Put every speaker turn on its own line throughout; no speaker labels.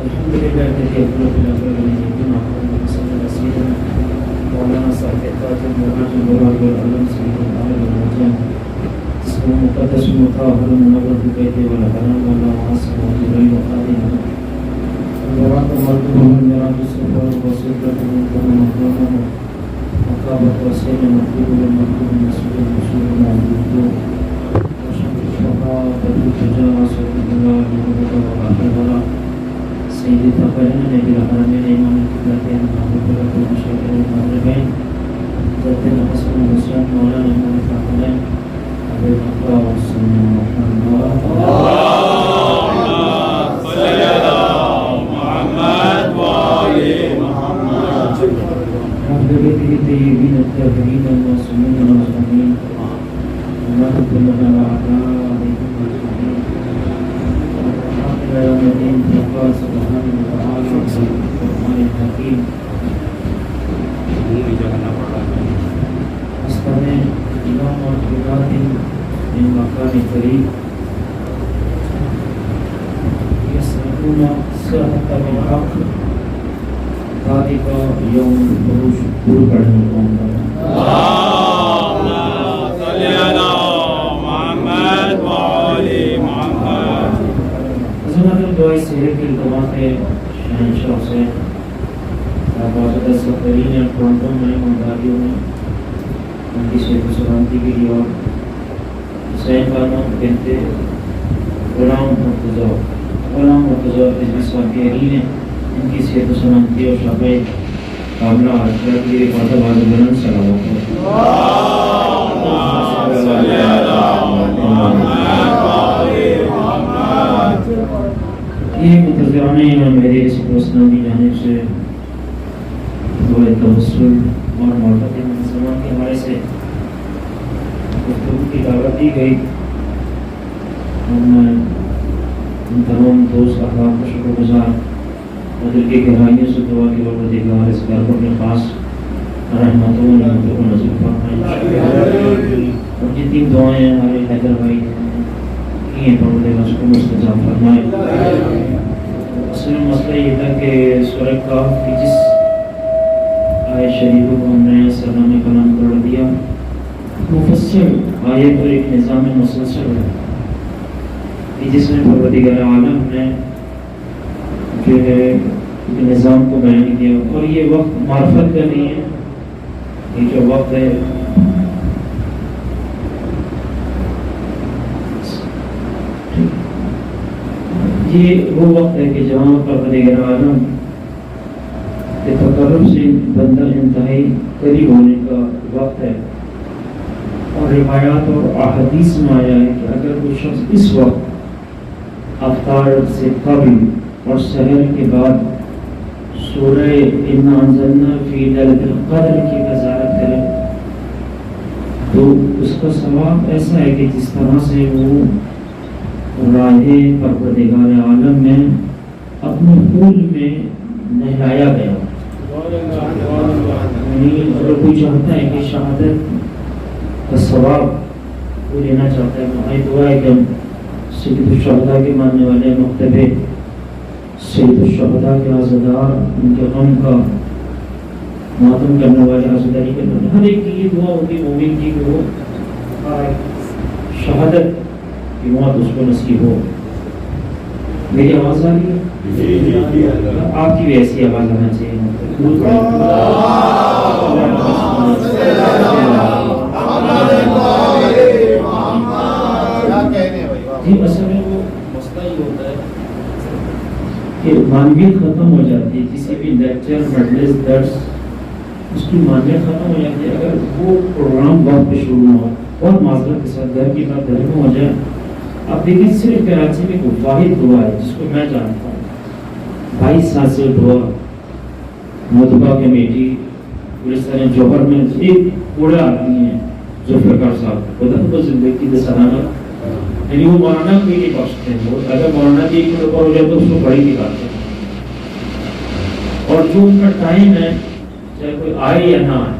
الحمدللہ الذي أكرم بالأكرمين بما أكرم بسنة سيدنا مولانا صاحب التاج المراج البراج والعلم سيد العالم المجان اسمه مقدس مطهر منور ببيته والحرام ولا عاصم وجبريل وآدم البراق مرتبه المراج السفر وسيدة منكم مكرمه مقابة وسيم مكتوب والمكتوب مسؤول المسؤول المعبود وشمس الشفاء بدو تجاوز الله لنبوة والآخرة سيد الثقلين نبي الحرمين إمام القبلتين محمد رسول المشاكل المغربين جدنا حسن الحسين مولانا إمام الثقلين أبي الأخلاق والسنة محمد
اللهم صل على محمد وآل محمد
أهل بيته الطيبين الطاهرين المعصومين المظلومين ونحب لنا الأعداء عليهم أجمعين إلى يوم الدين فقال سبحانه وتعالى في القرآن الحكيم أستمع إلى موعظات من مكان قريب يسمعون صيحة بالحق ذلك يوم الخروج قرب القوم
اللهم صل على محمد وآل محمد
زمان الدعاء سيرك الدعاء شهنشاه سے آبادت سفرین اکرانتوں میں منداریوں میں ان کی صحت و سلامتی کے لیے اور حسین خانوں بنتے غلام مرتضی بزنس واقعی نے ان کی صحت و سلامتی اور شفاء کاملہ حاصلہ کے لیے فاتح باز بلند سلامت ہے
اللهم صل على محمد وآل محمد
یہ منتظران امام مہدی علیہ السلام کی جانب سے دعائے توسل اور محبت مسلمان کے حوالے سے گفتگو کی دعوت دی گئی اور میں ان تمام دوست احباب کا شکر گزار اور دل کی گہرائیوں سے دعا کی پروردگار اس گھر کو اپنے خاص رحمتوں و نعمتوں کو نصیب فرمائے اور جتنی دعائیں ہمارے حیدر بھائی کی ہیں پروردگار اس کو مستجاب فرمائے. اصل مسئلہ یہ تھا کہ سورہ کہف کی جس آیت شریفوں کو ہم نے سلام کلام پڑھ دیا مفصل آیت اور ایک نظام مسلسل ہے جس میں پروردگار عالم نے جو ہے نظام کو بیان کیا اور یہ وقت معرفت کا نہیں ہے. یہ جو وقت ہے یہ وہ وقت ہے کہ جہاں پروردگار عالم کے تقرب سے بندہ انتہائی قریب ہونے کا وقت ہے. اور روایات اور احادیث میں آیا ہے کہ اگر کوئی شخص اس وقت افطار سے قبل اور سحر کے بعد سورہ انا انزلنا فی لیلۃ القدر کی وضاحت کرے تو اس کا ثواب ایسا ہے کہ جس طرح سے وہ راہ پروردگار عالم میں اپنے پھول میں نہلایا گیا. اگر کوئی چاہتا ہے کہ شہادت کا ثواب وہ لینا چاہتا ہے ہماری دعا ہے کہ ہم سید الشہداء کے ماننے والے مکتبے سید الشہداء کے عزادار ان کے غم کا ماتم کرنے والے عزاداری کرنے والے ہر ایک کی یہ دعا ہوتی مومن کی کہ وہ شہادت کی موت اس کو نصیب ہو. میری آواز آ رہی ہے؟ آپ کی بھی ایسی آواز آنا چاہیے. جی اصل میں وہ مسئلہ یہ ہوتا ہے کہ معنویت ختم ہو جاتی ہے کسی بھی لیکچر مجلس درس اس کی معنویت ختم ہو جاتی ہے اگر وہ پروگرام وقت پہ شروع نہ ہو. بہت معذرت کے ساتھ گھر کی بات گھر میں ہو جائے. آپ دیکھیں صرف کراچی میں کوئی واحد دعا ہے جس کو میں جانتا ہوں 22 سال سے دعا مطبع کمیٹی گلستان جوہر میں ایک بوڑھا آدمی ہے ذوالفقار صاحب خدا کو زندگی دے سلامت یعنی وہ مولانا کوئی نہیں پہنچتے ہیں. اگر مولانا کی ایک اوپر ہو جائے تو اس کو بڑی نکالتے ہیں اور جو ان کا ٹائم ہے چاہے کوئی آئے یا نہ آئے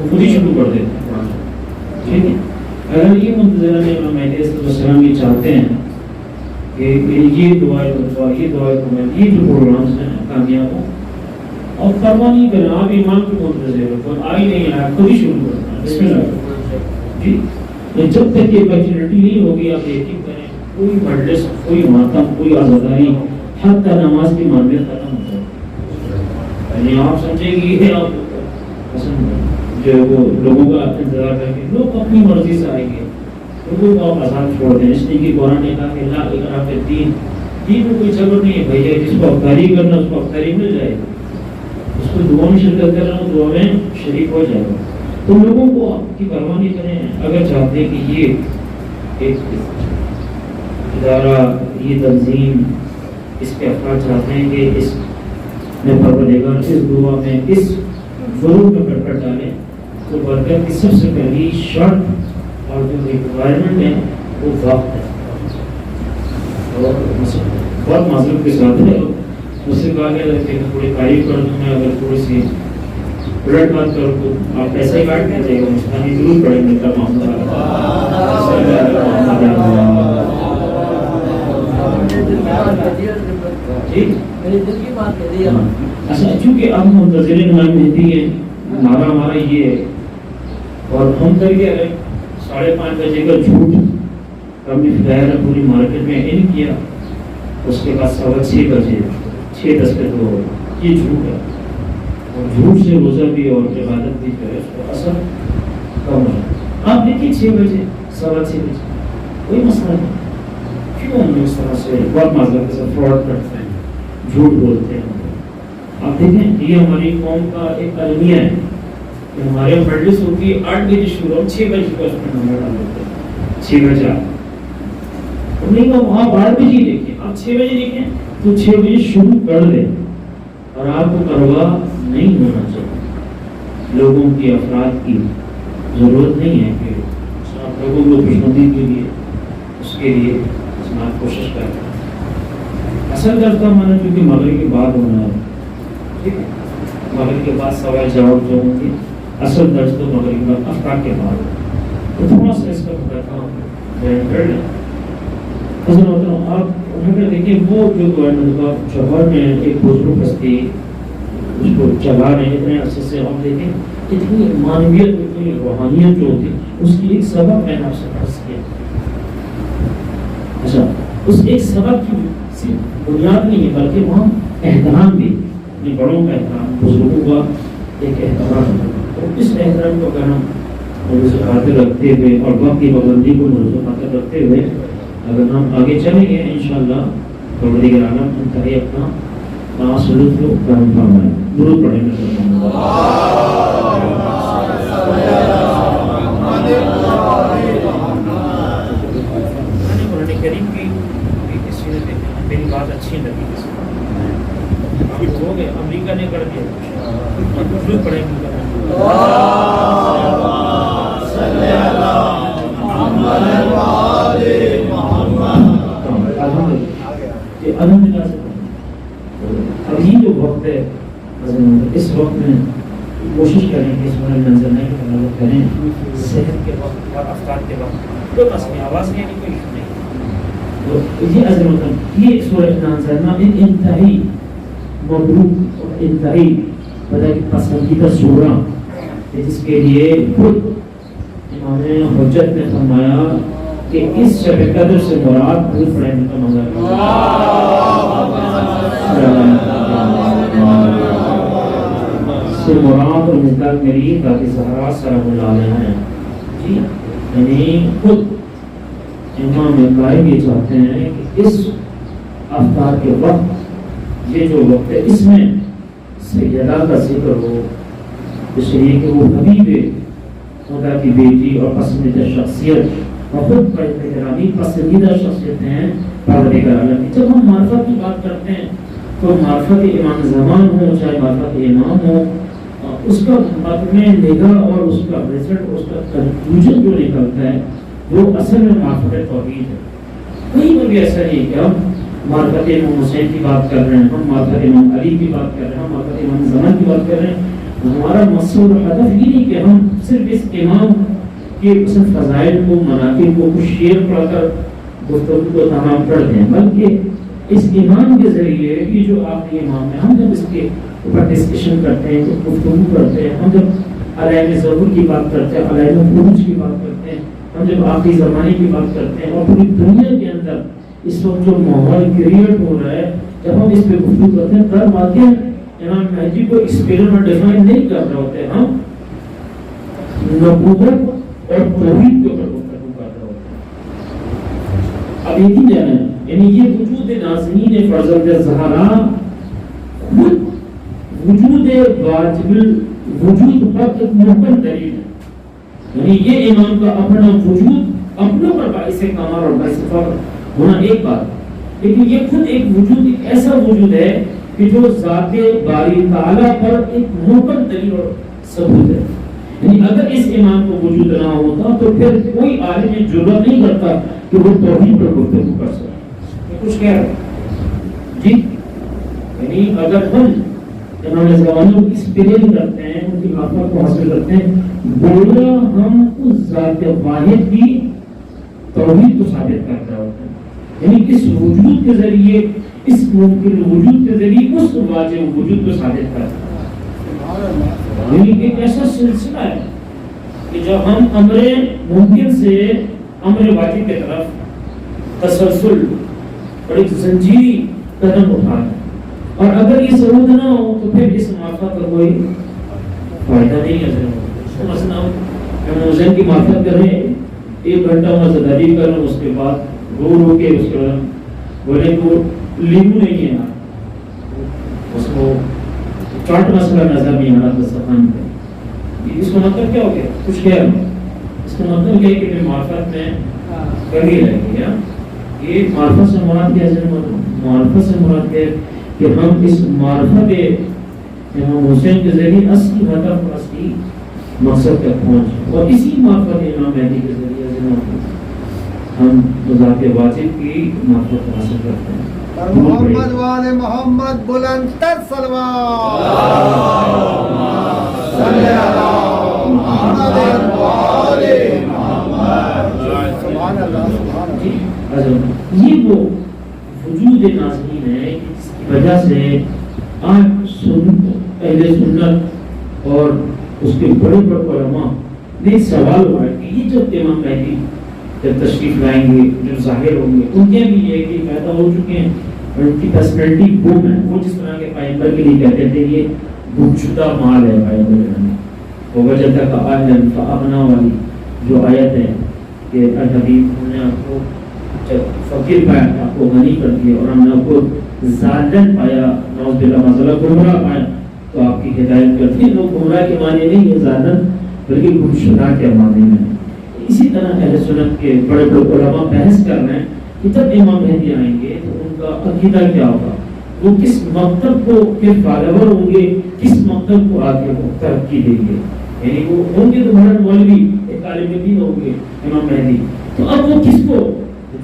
وہ خود ہی شروع کر دیتے ہیں. ٹھیک ہے اگر یہ منتظران امام مہدی علیہ السلام یہ چاہتے ہیں کہ یہ دعائیں یہ جو پروگرامس ہیں کامیاب ہوں، اور پرواہ نہیں کرنا، آپ ایمان کو منتظر ہو، آئی نہیں آیا کبھی شروع کرنا بسم اللہ جی، جب تک یہ اپرچونٹی نہیں ہوگی آپ یقین کریں کوئی مجلس، کوئی ماتم، کوئی عزاداری، حتی نماز کی مانویت ختم ہو جائے، یعنی آپ سمجھیں گے یہ آپ پسند جو وہ لوگوں کا انتظار کر کے لوگ اپنی مرضی سے آئیں گے، لوگوں کو آپ آزاد چھوڑ دیں، اس لیے کہ قرآن نے کہا کہ لا اکراہ فی الدین، دین میں کوئی جبر نہیں ہے بھیا، جس کو افطاری کرنا اس کو افطاری مل جائے گی، اس کو دعا میں شرکت کر رہا ہوں دعا میں شریک ہو جائے گا، تو لوگوں کو آپ کی پرواہ نہیں کریں، اگر چاہتے ہیں کہ یہ ایک ادارہ، یہ تنظیم، اس کے افراد چاہتے ہیں کہ اس میں پروردگار اس دعا میں اس ضرور میں برکت ڈالیں، تو برکت کی سب سے پہلی شرط اور جو ریکوائرمنٹ ہے وہ وقت ہے، اور بہت معذرت کے ساتھ ہے، مجھ سے کہا گیا کہ تھوڑی تعریف کر دوں میں، اگر تھوڑی سی الٹ بات کروں تو آپ ایسا ہی کاٹ دیجیے گا، مستانی ضرور پڑھیں گے کل معاملہ اچھا، چونکہ اب ہم منتظر امام مہدی ہیں، ہمارا یہ ہے، اور ہم کر کے 5:30 بجے کا جھوٹ ہم نے فلائر پوری مارکیٹ میں ان کیا، اس کے بعد 6:15 بجے 6:10 پہ تو یہ جھوٹ ہے، اور جھوٹ سے روزہ بھی اور عبادت بھی جو ہے اس کا اثر کم ہے۔ آپ دیکھیے 6 بجے 6:15 بجے کوئی مسئلہ نہیں، کیوں ہم اس طرح سے بہت معذرت کے ساتھ فراڈ کرتے ہیں، جھوٹ بولتے ہیں؟ آپ دیکھیں یہ ہماری قوم کا ایک المیہ ہے کہ ہمارے مجلس ہوتی ہے 8 بجے شروع، ہم 6 بجے کا اس میں نمبر ڈال دیتے ہیں، 6 بجے آپ نہیں کہ وہاں 12 بجے دیکھیں، آپ 6 بجے دیکھیں تو 6 بجے شروع کر دیں، اور آپ کو پرواہ نہیں ہونا چاہیے، لوگوں کی افراد کی ضرورت نہیں ہے کہ آپ لوگوں کو خوشنودی کے لیے اس کے لیے آپ کوشش کریں۔ اصل درد کا مانا کیونکہ مغرب کے بعد ہونا ہے، ٹھیک ہے، مغرب کے بعد سوال جواب جو ہوں گے، اصل درد تو مغرب کا افطار کے بعد، تو تھوڑا سا اس کا مقدمہ بیان کر لیں۔ آپ اگر دیکھیں وہ جو گورنمنٹ جوہر میں ایک بزرگ ہستی اس کو چلا رہے ہیں اتنے عرصے سے، آپ دیکھیں اتنی معنویت، اتنی روحانیت جو ہوتی اس کی ایک سبب میں نے آپ سے عرض کیا۔ اچھا، اس ایک سبب کی صرف بنیاد نہیں ہے بلکہ وہاں احترام بھی، اپنے بڑوں کا احترام، بزرگوں کا ایک احترام، اور اس احترام کو اگر ہم خاطر رکھتے ہوئے اور وقت کی پابندی کو خاطر رکھتے ہوئے اگر ہم آگے چلیں گے انشاءاللہ پروردگار عالم انتہائی اپنا سلوک کو کرم فرمائے۔ درود پڑھیں گے۔ قرآن کریم کی کسی نے دیکھا، میری بات اچھی لگی کسی کو، ہو گئے امریکہ نے کر دیا، درود پڑھیں گے۔ الحمدللہ سے اب یہ جو وقت ہے اس وقت میں کوشش کریں کہ اس میں منظر نہیں تلاوت کریں، صحت کے وقت اور افطار کے وقت کوئی مسئلہ آواز نہیں آنی، کوئی ایشو نہیں، یہ عظمت یہ سورہ نازلہ انتہائی مبروک اور انتہائی پسندیدہ سورہ ہے، جس کے لیے خود امام حجت نے فرمایا کہ اس شب قدر سے مراد درود پڑھنے کا منظر سے مراد اور مصداق میری دادی زہرا سلام اللہ علیہا ہیں جی، یعنی خود امام قائم یہ چاہتے ہیں کہ اس افطار کے وقت، یہ جو وقت ہے اس میں سیدہ کا ذکر ہو، اس لیے کہ وہ حبیب خدا کی بیٹی اور پسندیدہ شخصیت اور خود پر احترامی پسندیدہ شخصیت ہیں پروردگار عالم کی۔ جب ہم معرفت کی بات کرتے ہیں تو معرفت امام زمان ہو چاہے معرفت امام ہو، اس کا مطلب نگاہ اور اس کا رزلٹ، اس کا کنکلوژن جو نکلتا ہے وہ اصل میں معرفت توحید ہے۔ کہیں پر بھی ایسا نہیں کہ ہم معرفت امام حسین کی بات کر رہے ہیں، ہم معرفت امام علی کی بات کر رہے ہیں، ہم معرفت امام زمان کی بات کر رہے ہیں، ہمارا مقصود اور ہدف یہ نہیں کہ ہم صرف اس امام کے فضائل کو، مناقب کو کچھ شعر پڑھ کر گفتگو کو تمام کر دیں، بلکہ اس امام کے ذریعے یہ جو آخری امام ہے، ہم جب اس کے اوپر ڈسکشن کرتے ہیں، گفتگو کرتے ہیں، ہم جب علائم ظہور کی بات کرتے ہیں، علائم خروج کی بات کرتے ہیں، ہم جب آخری زمانے کی بات کرتے ہیں، اور پوری دنیا کے اندر اس وقت جو ماحول کریٹ ہو رہا ہے، جب ہم اس پہ گفتگو کرتے ہیں، در واقع امام مہدی کو ایکسپیرمنٹ ڈیفائن نہیں کر رہے ہوتے، ہم نبوت اور توحید کے اوپر گفتگو کر رہے ہوتے ہیں۔ اب ایک ہی جانا ہے، یعنی یہ وجود نازنین فرزند زہرا خود وجود واجب الوجود پر ایک محکم دلیل ہے، یعنی یہ امام کا اپنا وجود اپنوں پر باعث کمال اور باعث فخر ہونا ایک بات، لیکن یہ خود ایک وجود، ایک ایسا وجود ہے کہ جو ذات باری تعالیٰ پر ایک محکم دلیل اور ثبوت ہے۔ یعنی اگر اس امام کو وجود نہ ہوتا تو پھر کوئی عالم جرأت نہیں کرتا کہ وہ توحید پر گفتگو کر سکے۔ کچھ کہہ رہے جی، یعنی اگر ہم امام زمانوں کو ایکسپیرینس کرتے ہیں، ان کی معرفت کو حاصل کرتے ہیں، گویا ہم اس ذات واحد کی توحید کو ثابت کرتا ہوتا ہے، یعنی اس وجود کے ذریعے، اس ممکن وجود کے ذریعے اس واجب وجود کو ثابت کرتا ہے۔ یعنی ایک ایسا سلسلہ ہے کہ جب ہم امر ممکن سے امر واجب کی طرف تسلسل اور ایک زنجیری قدم اٹھانا، اور اگر یہ ضرورت نہ ہو تو پھر اس معرفت کا کوئی فائدہ نہیں ہے۔ مثلا ہم حسین کی معرفت کریں، 1 گھنٹہ وہاں زداری کریں، اس کے بعد رو کے اس کے بعد بولے تو لیمو نہیں ہے، اس کو چاٹ مسئلہ نظر نہیں آ رہا دسترخوان پہ، اس کا مطلب کیا ہو گیا؟ کچھ کہہ رہا ہوں، اس کا مطلب یہ کہ معرفت میں کمی رہ گئی۔ یہ معرفت سے مراد کیا ہے؟ معرفت سے مراد ہے کہ ہم اس معرفت امام حسین کے ذریعے اصلی ہدف، اصلی مقصد تک پہنچ، اور اسی معرفت امام مہدی کے ذریعے ہم ذات واجب کی معرفت حاصل کرتے ہیں۔
محمد والے محمد بلند تر صلوات، صلی اللہ محمد والے محمد، سبحان اللہ سبحان اللہ۔
یہ وہ وجود نازنین ہے جس کی وجہ سے آج اہل سنت اور اس کے بڑے بڑے علماء نے سوال ہوا ہے کہ یہ جب امام مہدی جب تشریف لائیں گے، جو ظاہر ہوں گے، ان کے بھی یہ کہ پیدا ہو چکے ہیں، اور ان کی پرسنالٹی گم ہے، وہ جس طرح کے پیغمبر کے لیے کہتے تھے یہ گم شدہ مال ہے پیغمبر نے، وجدہ کا عالم فاغنا والی جو آیت ہے کہ اے حبیب ہم نے آپ کو جب فقیر پایا آپ کو غنی کر دیا، اور ہم نے آپ کو ظالم پایا، نعوذ باللہ مسئلہ گمراہ پایا تو آپ کی ہدایت کر دی۔ لوگ گمراہ کے معنی نہیں ہے ظالم، بلکہ گم شدہ کے معنی میں۔ اسی طرح اہل سنت کے بڑے بڑے علماء بحث کر رہے ہیں کہ جب امام مہدی آئیں گے تو ان کا عقیدہ کیا ہوگا، وہ کس مکتب کو کے فالوور ہوں گے، کس مکتب کو آگے وہ ترقی دیں گے، یعنی وہ ہوں گے تو بھارت مولوی ایک عالم دین ہوں گے امام مہدی، تو اب وہ کس کو،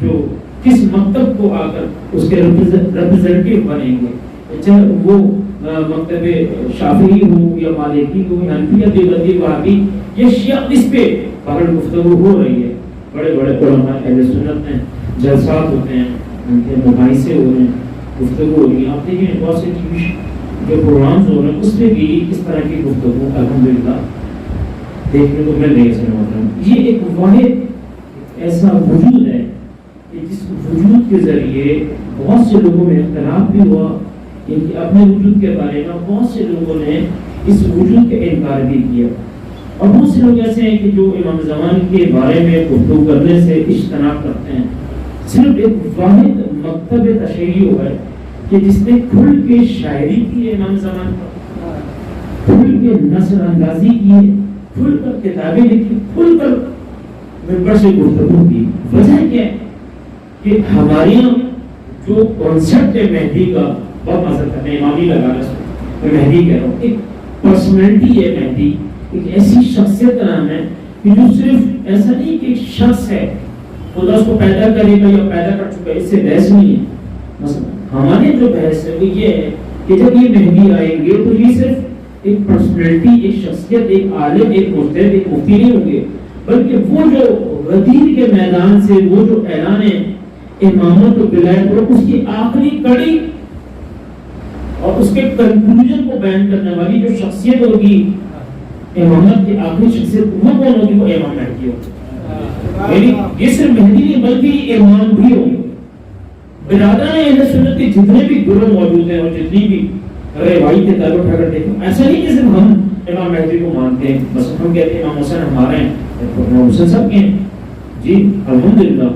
جو کس مکتب کو آ کر اس کے ریپرزینٹیو بنیں گے، چاہے وہ مکتب شافعی ہو یا مالکی ہو یا حنفی یا دیوبندی وہابی یا شیعہ، اس پہ بہر گفتگو ہو رہی ہے۔ بڑے بڑے علماء اہل سنت میں جلسات ہوتے ہیں، ان کے مباحثے ہو رہے ہیں، گفتگو ہو رہی ہے۔ آپ دیکھیں بہت سے ٹی وی جو پروگرامز ہو رہے ہیں اس میں بھی اس طرح کی گفتگو الحمدللہ دیکھنے کو مل رہی ہے۔ یہ ایک واحد ایسا وجود ہے کہ جس وجود کے ذریعے بہت سے لوگوں میں اختلاف بھی ہوا، ان کے اپنے وجود کے بارے میں بہت سے لوگوں نے اس وجود کا انکار بھی کیا، اور بہت سے لوگ ایسے ہیں کہ جو امام زمان کے بارے میں گفتگو کرنے سے اجتناب کرتے ہیں۔ صرف ایک واحد مکتب تشیع ہے کہ جس نے کھل کے شاعری کی ہے امام زمان پر، کھل کے نثر اندازی کی ہے، کھل کر کتابیں لکھی، کھل کر ممبر سے گفتگو کی۔ وجہ کیا ہے کہ ہمارے یہاں جو کانسیپٹ ہے مہدی کا، بہت مزہ کرتے ہیں امامی لگانا سے میں مہدی کہہ رہا ہوں، ایک پرسنالٹی ہے مہدی، ایک ایسی شخصیت کا نام ہے کہ جو صرف ایسا نہیں کہ ایک شخص ہے، خدا اس کو پیدا کرے گا یا پیدا کر چکا ہے، اس سے بحث نہیں ہے۔ مثلا ہمارے جو بحث ہے وہ یہ ہے کہ جب یہ مہدی آئیں گے تو یہ صرف ایک پرسنالٹی، ایک شخصیت، ایک عالم، ایک مجتہد، ایک مفتی نہیں ہوں گے، بلکہ وہ جو غدیر کے میدان سے وہ جو اعلان امامت و ولایت اور اس کی آخری کڑی اور اس کے کنکلوژن کو بیان کرنے والی جو شخصیت ہوگی، امامت کی آخری شخصیت وہ کون ہوگی؟ وہ امام مہدی ہوگی. یعنی یہ صرف مہدی نہیں بلکہ یہ امام بھی ہوگی. برادران اہل سنت کے جتنے بھی گروہ موجود ہیں اور جتنی بھی روایت تعلق اٹھا کر دیکھیں، ایسا نہیں کہ صرف ہم امام مہدی کو مانتے ہیں، بس ہم کہتے ہیں امام حسین ہمارے ہیں، امام حسین سب کے ہیں. جی الحمدللہ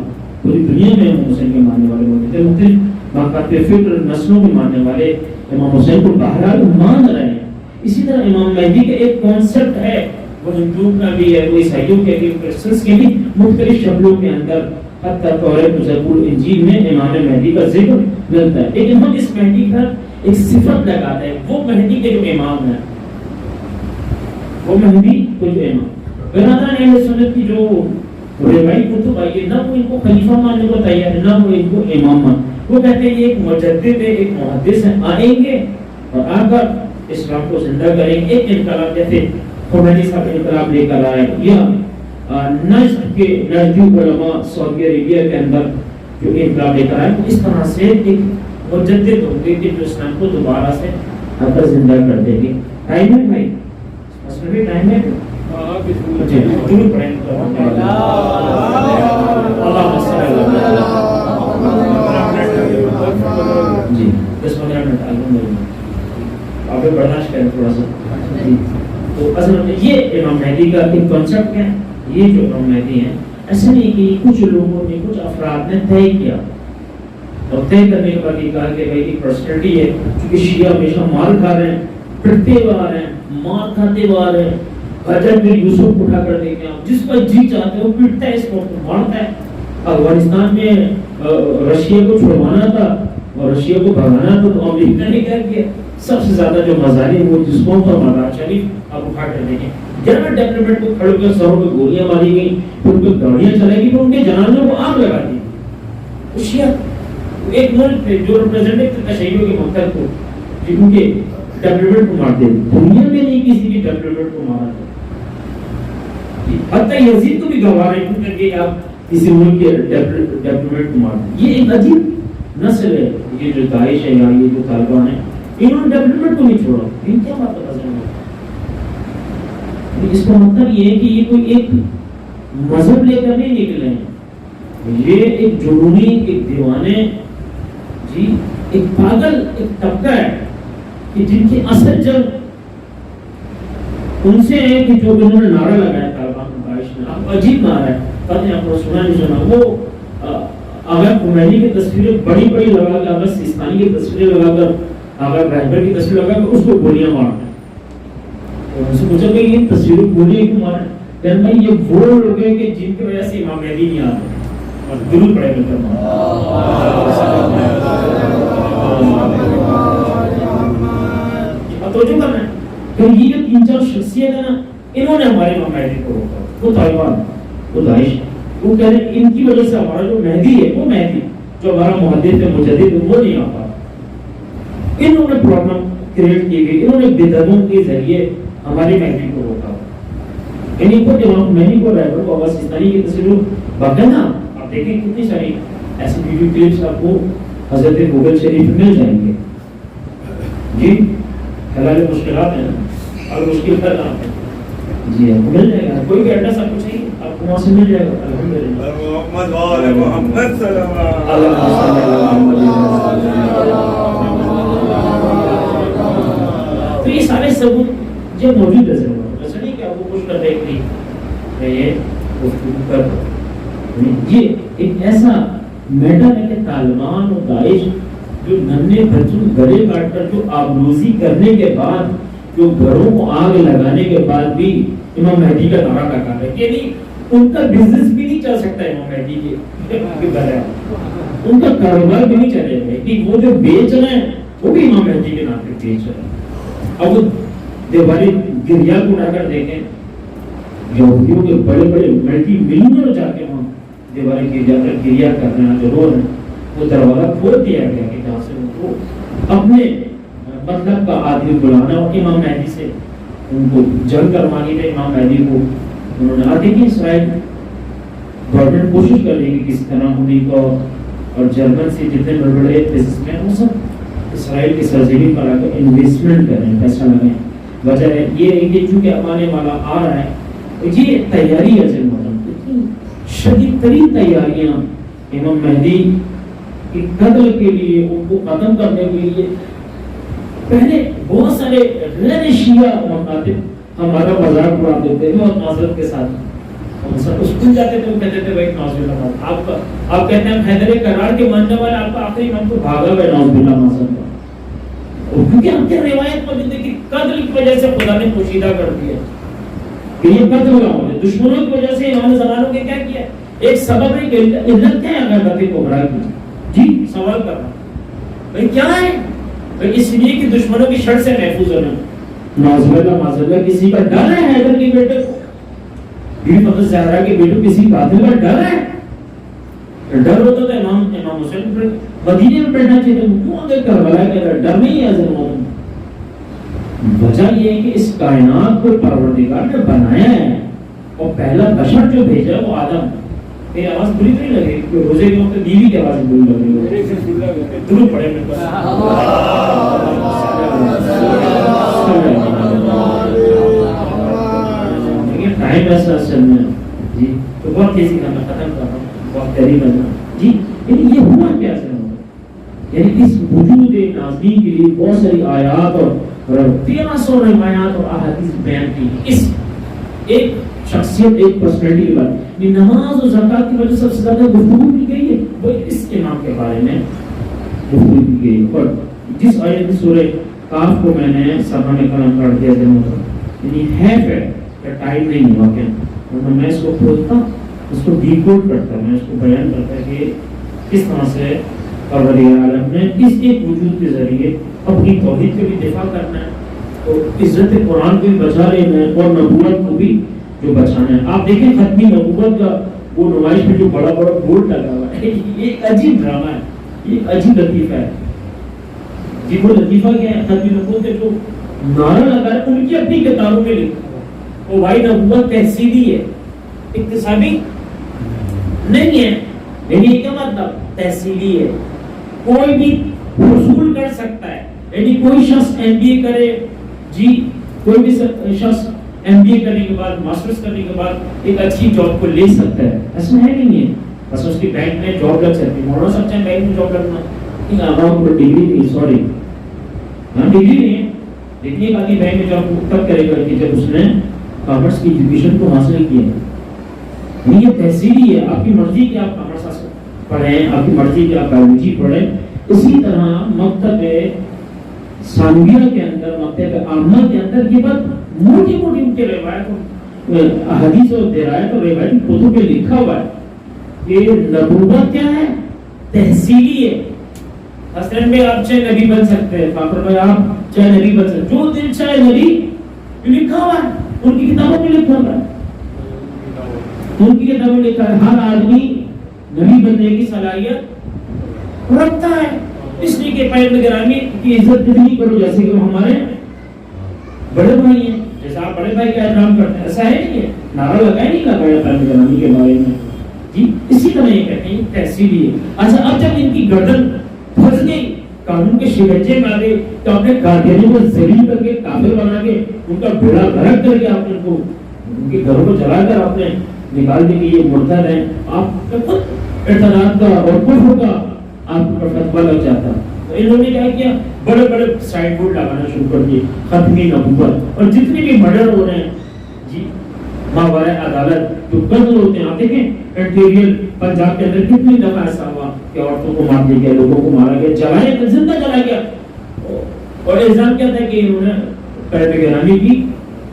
پوری دنیا میں امام حسین کے ماننے والے موجود ہیں، مختلف مکاتب فکر نسلوں کے ماننے والے امام حسین کو بہرحال مان رہے ہیں. اسی طرح امام مہدی کا ایک کانسیپٹ ہے، وہ ہندوؤں کا بھی ہے، وہ عیسائیوں کے بھی، کرسچنس کے بھی، مختلف شکلوں کے اندر حتیٰ تورات زبور انجیل میں امام مہدی کا ذکر ملتا ہے. لیکن ہم اس مہدی کا ایک صفت لگاتے ہیں، وہ مہدی کے جو امام ہیں، وہ مہدی کو جو امام. برادران اہل سنت کی جو روایتی کتب آئی ہے، نہ وہ ان کو خلیفہ ماننے کو تیار ہے، نہ وہ ان کو امام مان. وہ کہتے ہیں یہ ایک مجدد ہے، ایک محدث ہے، آئیں گے اور آ کر اسلام کو زندہ کریں گے. ایک انقلاب جیسے خمینی صاحب انقلاب لے کر آئے، یا نجد کے نجدی علماء سعودی عربیہ کے اندر جو انقلاب لے کر آئے، اس طرح سے ایک مجدد ہوں گے کہ جو اسلام کو دوبارہ سے آ کر زندہ کر دیں گے. ٹائم ہے بھائی، اصل میں ٹائم ہے. جی ضرور پڑھیں گے. اللہ جی 10-15 منٹ آگے برداشت کریں تھوڑا سا. جی تو اصل میں یہ امام مہدی کا ایک کانسیپٹ ہے. یہ جو امام مہدی ہیں، ایسا نہیں کہ کچھ لوگوں نے، کچھ افراد نے طے کیا اور طے کرنے کے بعد یہ کہا کہ بھائی ایک پرسنالٹی ہے، کیونکہ شیعہ ہمیشہ مار کھا رہے ہیں، پھرتے ہوئے ہیں، مار کھاتے ہوئے ہیں. حضرت یوسف اٹھا کر دیکھیں آپ، جس پر جی چاہتے ہو پیٹتا ہے، اس کو مارتا ہے. افغانستان میں رشیا کو چھڑوانا تھا اور رشیا کو بھگانا تھا، تو امریکہ نے کیا کیا؟ سب سے زیادہ جو مظالم وہ جس قوم پر مزار شریف آپ اٹھا کر دیکھیں. جنرل ڈیولپمنٹ کو کھڑے کر سروں پہ گولیاں ماری گئی، ان پہ گاڑیاں چلائی گئی، تو ان کے جنازوں کو آگ لگا دی. شیعہ ایک ملک تھے جو ریپرزینٹیو تھے تشیعوں کے مقتل کو، جن کے ڈیولپمنٹ کو مارتے تھے. دنیا میں نہیں کسی کی ڈیولپمنٹ کو مارا تھا. حتیٰ یزید کو بھی گوارا ہے کہ آپ کسی ملک کے ڈیولپمنٹ کو مارتے. یہ ایک عجیب نسل ہے، یہ جو داعش ہے یا یہ جو طالبان ہے، انہوں نے ڈیولپمنٹ کو نہیں چھوڑا. ان کیا بات پتہ چلا؟ اس کا مطلب یہ ہے کہ یہ کوئی ایک مذہب لے کر نہیں نکلے ہیں، یہ ایک جنونی، ایک دیوانے، جی ایک پاگل ایک طبقہ ہے کہ جن کی اصل جنگ ان سے ہے کہ جو انہوں نے نعرہ لگایا طالبان داعش نے. آپ عجیب نعرہ ہے، پتہ نہیں آپ کو سنا نہیں سنا. وہ اگر خمینی کی تصویریں بڑی بڑی لگا کر، اگر سیستانی کی تصویریں لگا کر، اگر رہبر کی تصویر لگا کر اس کو گولیاں مارتے ہیں. ان سے پوچھا کہ یہ تصویریں گولیاں کیوں مارے؟ کہتے ہیں یہ وہ لوگ ہیں کہ جن کی وجہ سے امام مہدی نہیں آتے. اور ضرور پڑھے گا توجہ کرنا ہے کہ یہ جو 3-4 شخصیت ہے نا، انہوں نے ہمارے امام مہدی کو روکا. وہ طالبان، وہ داعش، وہ کہہ رہے ہیں ان کی وجہ سے ہمارا جو مہدی ہے، وہ مہدی جو ہمارا محدث ہے، مجدد ہے، وہ نہیں آ پا. انہوں نے پرابلم کریٹ کی گئی، انہوں نے بدعتوں کے ذریعے ہماری مہدی کو روکا. یعنی خود امام مہدی کو رہبر کو آواز سیستانی کی تصویر باقاعدہ آپ دیکھیں کتنی ساری ایسی ویڈیو کلپس آپ کو حضرت گوگل شریف مل جائیں گے. جی حلال مشکلات ہیں، اور مشکل کر رہا ہے. جی آپ کو مل جائے گا، کوئی بھی ایڈریس آپ کو چاہیے آپ کو وہاں سے مل جائے گا. الحمدللہ
محمد وآل محمد صلی اللہ علیہ.
تو یہ سارے ثبوت جو موجود ہے ضرور، ایسا نہیں کہ آپ کو کچھ کر دیکھ لی یہ گفتگو کر. یہ ایک ایسا میٹر ہے کہ طالبان اور داعش جو ننھے بچوں گلے کاٹ کر جو آبروزی کرنے کے بعد، جو گھروں کو آگ لگانے کے بعد بھی امام مہدی کا نعرہ لگا رہے ہیں. یعنی ان کا بزنس بھی نہیں چل سکتا امام مہدی کے بغیر، ان کا کاروبار بھی نہیں چلے گا کہ وہ جو بیچ رہے ہیں وہ بھی امام مہدی کے نام پہ بیچ رہے ہیں. اب وہ دیوالی گریا کو اٹھا کر دیکھیں، یہودیوں کے بڑے بڑے ملٹی ملینئر جا کے وہاں دیوالی گریا کر رہے ہیں، جو رو رہے ہیں، وہ دروازہ کھول دیا گیا کہ جہاں سے ان کو اپنے مطلب کا آدمی بلانا اور امام مہدی سے ان کو جنگ کروانی ہے. امام مہدی کو انہوں نے آتے کہ اسرائیل گورنمنٹ کوشش کر رہی ہے کہ کس طرح انہیں کو اور جرمن سے جتنے بڑے بڑے بزنس مین وہ سب اسرائیل کی سرزمین پر آ کر انویسٹمنٹ کر رہے ہیں، پیسہ لگائیں۔ وجہ ہے یہ ہے کہ چونکہ آنے والا آ رہا ہے، یہ تیاری ہے شدید ترین تیاریاں امام مہدی کے قتل کے لیے، ان کو ختم کرنے کے لیے۔ پہلے بہت سارے غیر شیعہ مکاتب ہمارا مذاق اڑاتے تھے بہت معذرت کے ساتھ، ہم سب اسکول جاتے تھے وہ کہتے تھے بھائی نعوذ باللہ آپ کہتے ہیں حیدر کرار کے ماننے والے آپ کا آخری نام تو بھاگا ہوا ہے نعوذ باللہ معذرت، کیونکہ ہم کی روایت موجود ہے کہ قتل کی وجہ سے خدا نے پوشیدہ کر دیا کہ یہ قتل ہوا ہے، دشمنوں کی وجہ سے امام زمانوں نے کیا کیا، ایک سبب ہے کہ علت کیا ہے اگر باتیں کو بڑھا کی جی سوال کر رہا بھائی کیا ہے، بھائی اس لیے کہ دشمنوں کی شر سے محفوظ ہونا، نعوذ باللہ معذرت کسی کا ڈر ہے حیدر کے بیٹے کو، بیوی فاطمہ زہرا کے بیٹے کسی قاتل کا ڈر ہے، ڈر ہوتا تھا امام حسین مدینے میں بیٹھنا چاہیے تھا، کیوں دیکھ کربلا کے ڈر نہیں ہے حضرت محمد۔ وجہ یہ ہے کہ اس کائنات کو پروردگار نے بنایا ہے اور پہلا بشر جو بھیجا وہ آدم۔ میری آواز بری نہیں لگے کہ روزے کے وقت بیوی کی آواز بری لگ رہی ہے، درود پڑھے میرے پاس۔ ٹائم ایسا اصل میں جی تو بہت تیزی کا میں ختم کر رہا ہوں، بہت قریب ہے جی، یعنی یہ ہوا کیا یعنی اس وجود نازنین کے لیے بہت ساری آیات اور 1300 روایات اور احادیث بیان کی، اس ایک شخصیت ایک پرسنالٹی کے بارے میں نماز اور زکات کی وجہ سے سب سے زیادہ گفتگو کی گئی ہے وہ اس امام کے بارے میں گفتگو کی گئی۔ اور جس آیت سورہ کاف کو میں نے سبا میں کلام پڑھ دیا یعنی ہے کہ ٹائم نہیں ہوا کیا، میں اس کو کھولتا اس کو ڈیکوڈ کرتا میں اس کو بیان کرتا کہ کس طرح سے پروردگار عالم نے اس ایک وجود کے ذریعے اپنی توحید کا بھی دفاع کرنا ہے، تو عزت قرآن کو بھی بچا لینا ہے اور نبوت کو بھی جو بچانا ہے۔ آپ دیکھیں ختمی نبوت کا وہ نمائش میں جو بڑا بڑا بورڈ لگا ہوا ہے، یہ ایک عجیب ڈرامہ ہے، یہ عجیب لطیفہ ہے جی۔ وہ لطیفہ کیا ہے، ختمی نبوت کے جو نعرہ لگا ہے ان کی اپنی کتابوں میں لکھا وہ بھائی نبوت تحصیلی ہے، اکتسابی نہیں ہے، یعنی کیا مطلب تحصیلی ہے، کوئی بھی حصول کر سکتا ہے، یعنی کوئی شخص ایم بی اے کرے جی، کوئی بھی شخص ایم بی اے کرنے کے بعد ماسٹرز کرنے کے بعد ایک اچھی جاب کو لے سکتا ہے، ایسا ہے نہیں ہے، بس اس کی بینک میں جاب لگ سکتی ہے، مولانا صاحب چاہے بینک میں جاب لگنا نہیں، آپ کو ڈگری نہیں، سوری ہاں ڈگری نہیں ہے، لیکن ایک آدمی بینک میں جاب تب کرے گا کہ جب اس نے کامرس کی ایجوکیشن کو حاصل کیا ہے، یہ تحصیلی ہے، آپ کی مرضی کہ آپ کامرس حاصل پڑھیں، آپ کی مرضی کہ آپ بایولوجی پڑھیں۔ اسی طرح مکتب ثانویہ کے اندر، مکتب عامہ کے اندر یہ بات موٹی موٹی ان کے روایت احادیث اور درایت اور روایت کتب میں لکھا ہوا ہے کہ نبوت کیا ہے، تحصیلی ہے۔ حسن میں آپ چاہے نبی بن سکتے ہیں، فاخر بھائی آپ چاہے نبی بن سکتے ہیں، جو دل چاہے نبی لکھا ہوا ہے، ان کی کتابوں میں لکھا ہوا ہے، ان کی کتابوں میں لکھا ہے ہر آدمی نبی بننے کی صلاحیت رکھتا ہے، اس لیے کہ پیغمبر گرامی کی عزت نہیں کرو جیسے کہ ہمارے بڑے بھائی ہیں، جیسا آپ بڑے بھائی کا احترام کرتے ہیں، ایسا ہے نہیں ہے، نعرہ لگائے نہیں لگایا پیغمبر گرامی کے بارے میں جی۔ اسی طرح یہ کہتے ہیں تحصیلی ہے۔ اچھا اب جب ان کی گردن پھنس گئی قانون کے شکنجے میں آ گئے تو آپ نے قادیانیوں کو ذلیل کر کے کافر بنا کے ان کا بیڑا غرق کر کے آپ نے ان کے گھروں کو جلا کر آپ نے نکال دی کہ یہ مرتد ہیں، آپ کا خود ارتداد کا اور کفر کا آپ کو فتویٰ لگ جاتا۔ تو انہوں نے کیا کیا، بڑے بڑے سائن بورڈ لگانا شروع کر دیے ختمی نبوت، اور جتنے بھی مرڈر ہو رہے ہیں جی ماورائے عدالت جو قتل ہوتے ہیں، آپ دیکھیں انٹیریل پنجاب کے اندر کتنی دفعہ ایسا ہوا کہ عورتوں کو مار دیا گیا، لوگوں کو مارا گیا، جلایا گیا، زندہ جلایا گیا، اور الزام کیا تھا کہ انہوں نے پیغمبر گرامی کی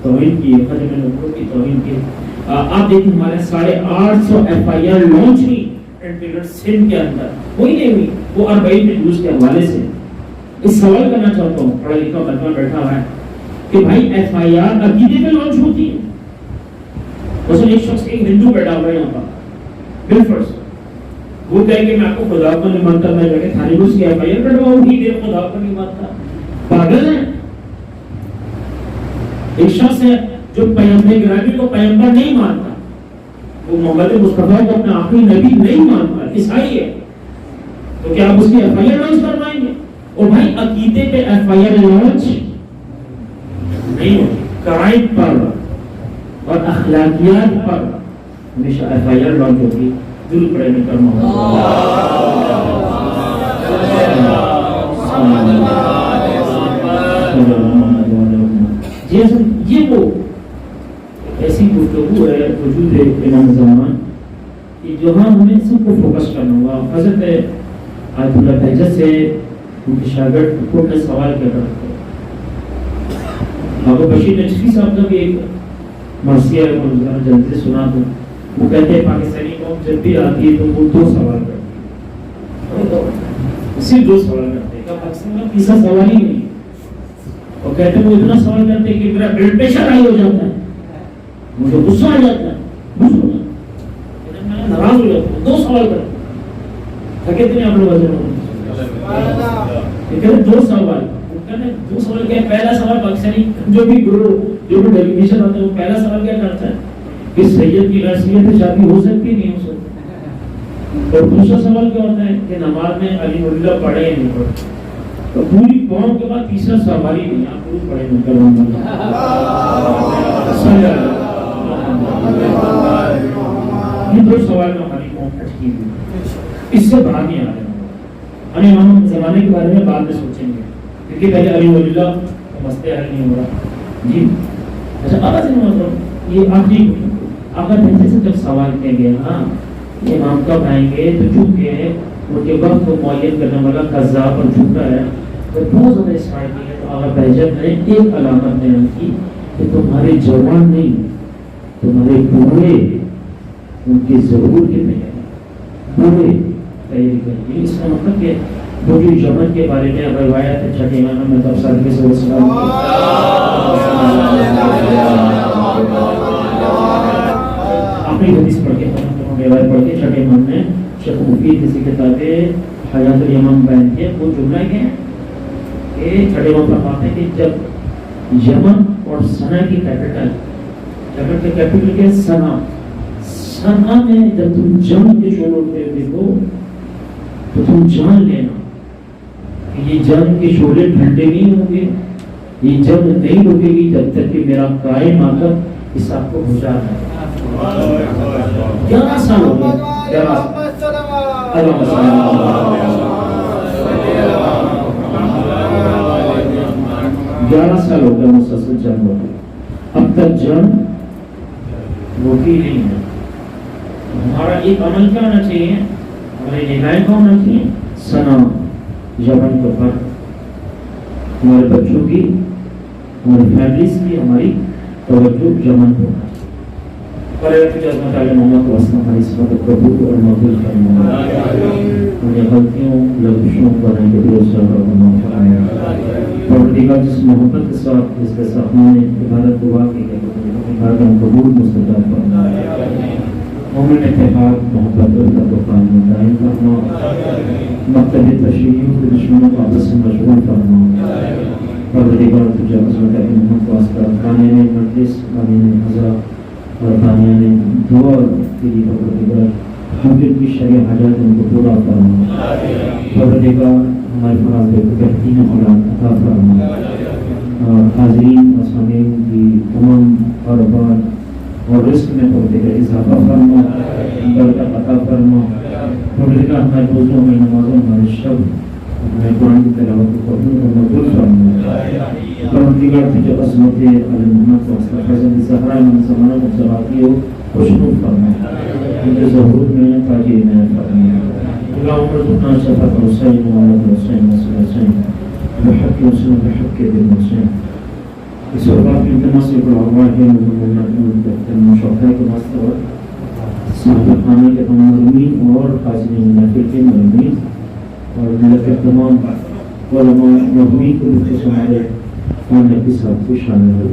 توہین کی، ختم نبوت کی توہین کی۔ آپ دیکھیں ہمارے 850 FIR لانچ ہوئی انٹیریل سندھ کے اندر، کوئی نہیں ہوئی، وہ 40 جلوس کے حوالے سے۔ اس سوال کرنا چاہتا ہوں، پڑھا لکھا بندہ بیٹھا ہوا ہے کہ بھائی FIR عقیدے پہ لانچ ہوتی ہے، مثلا ایک شخص ایک ہندو بیٹھا ہوا ہے یہاں پر بالفرض، وہ کہے کہ میں آپ کو خدا کو نہیں مانتا، میں جا کے تھانے میں اس کی FIR کٹواؤں گی، یہ خدا کو نہیں مانتا، پاگل ہے۔ ایک شخص ہے جو پیغمبر گرامی کو پیغمبر نہیں مانتا، وہ محمد مصطفیٰ کو اپنا آخری نبی نہیں مانتا، عیسائی ہے، تو کیا آپ اس کی ایف آئی آر لانچ کروائیں گے؟ اور بھائی عقیدے پہ ایف آئی آر لانچ نہیں ہوتی، کرائم پر اور اخلاقیات پر ہمیشہ ایف آئی آر لانچ ہوتی. ضرور پڑھے میں کرنا یہ وہ ایسی گفتگو ہے وجود امام زمان کہ جہاں ہمیں سب کو فوکس کرنا ہوگا. حضرت آیت اللہ بہجت سے ان کے شاگرد کو میں سوال کیا کرتا ہوں. بابا بشیر نجفی صاحب کا بھی ایک مرثیہ ہے، جلدی سے سنا دوں. وہ کہتے ہیں پاکستانی قوم جب بھی آتی ہے تو وہ 2 سوال کرتی ہے، صرف 2 سوال کرتے ہیں. پاکستان کا تیسرا سوال ہی نہیں. اور کہتے ہیں وہ اتنا سوال کرتے ہیں کہ میرا بلڈ پریشر ہائی ہو جاتا ہے، مجھے غصہ آ جاتا ہے، میں ناراض ہو جاتا ہوں. 2 سوال کرتے ہیں، تھکے تو نہیں آپ لوگ حضرت. کہتے 2 سوال. کہتے 2 سوال کیا ہے؟ پہلا سوال پاکستانی جو بھی ڈیلیگیشن ہوتا ہے وہ پہلا سوال کیا کرتا ہے کہ سید کی حیثیت سے شادی ہو سکتی نہیں ہو سکتی. اور دوسرا سوال کیا ہوتا ہے کہ نماز میں علی اللہ پڑھے یا نہیں پڑھے. تو پوری قوم کے بعد تیسرا سوال ہی نہیں، آپ پوری پڑھے نہیں یہ 2 سوال میں ہماری قوم اٹکی ہوئی، اس سے باہر نہیں آ رہے ہیں. ہم زمانے کے بارے میں بعد میں سوچیں گے کیونکہ پہلے علی اللہ مسئلہ حل نہیں ہو رہا. جی اچھا آواز نہیں، یہ آخری اگر بچے سے جب سوال کیا گیا ہاں امام کب آئیں گے تو چونکہ ان کے وقت کو معین کرنے والا قذاب اور جھوٹا ہے تو بہت زیادہ اسرائیل کی ہے. تو آغا بہجت نے ایک علامت بیان کی کہ تمہارے جوان نہیں، تمہارے بوڑھے ان کی ضرور کے تیاری، بوڑھے تیاری کریں گے. اس کا مطلب کہ وہ جو یمن کے بارے میں روایت ہے چھٹے امام میں تب صادق صلی اللہ علیہ وسلم اپنی حدیث پڑھ کے روایت پڑھ کے چھٹے امام میں شیخ مفید کسی کتاب حیات الیمن بیان کیا. وہ جملہ کیا ہے کہ چھٹے امام فرماتے ہیں کہ جب یمن اور سنا کی کیپٹل، یمن کے کیپٹل کے سنا میں جب تم جنگ کے شعلوں پہ دیکھو تو تم جان لینا کہ یہ جنگ کے شعلے ٹھنڈے نہیں ہوں گے، یہ جنگ نہیں رکے گی جب تک کہ میرا قائم آ کر اس آپ کو بجھا ہے. 11 سال ہو گئے، 11 سال ہو گئے مسلسل جنگ ہو گئی. اب تک جنگ روکی نہیں ہے. ہمارا ایک عمل کیا ہونا چاہیے، ہماری نگاہیں کیا ہونا چاہیے، سنا یمن کے اوپر ہمارے بچوں کی، ہماری فیملیز کی، ہماری توجہ یمن کو ہونا چاہیے. اور عظمت علی محمد کو واسطہ ہماری صفت قبول اور مقبول کرنا، ہماری غلطیوں لغزشوں کو رنگ درست اور معاف فرمایا. پروردگار جس محبت کے ساتھ اس کے سامنے عبادت کو واقعی عبادت قبول مستجاب فرمایا. مومن اتحاد محبت اور توقان میں دائم فرما. مکتب تشریعیوں کے دشمنوں کو آپس سے مشغول فرما. پروردگار تجھے عظمت علی محمد کو واسطہ قانین مجلس، قانین حضرت اور قانین دعا کے لیے پروردگار ہم کی شرعی حاجات ان کو پورا فرما. پروردگار ہمارے فراز کو بہترین اولاد عطا فرما. حاضرین و سامعین کی تمام کاروبار اور رزق میں پروردگار اضافہ فرما، برکت عطا فرما. پروردگار ہمارے روزوں میں، نمازوں میں، ہمارے شب ہمارے قرآن کی تلاوت کو قبول اور مقبول فرما. پروردگار تجھے عظمت علی محمد کو واسطہ فضل زہرا من زمانہ کو زراعتی ہو خوشنود فرما. ان کے ظہور میں تاجر میں فرما. اللهم ارزقنا شفاعة الحسين وولد الحسين وصل الحسين بحق وسلم بحق ابن الحسين. اس وقت التماس الارواح من شرطاء کے واسطے صاحب خانہ کے تمام مرمین اور قاضی منافق کے مرمین اور ملک کے تمام علماء مرمین کو ہمارے خانہ کے ساتھ خوش شامل ہو.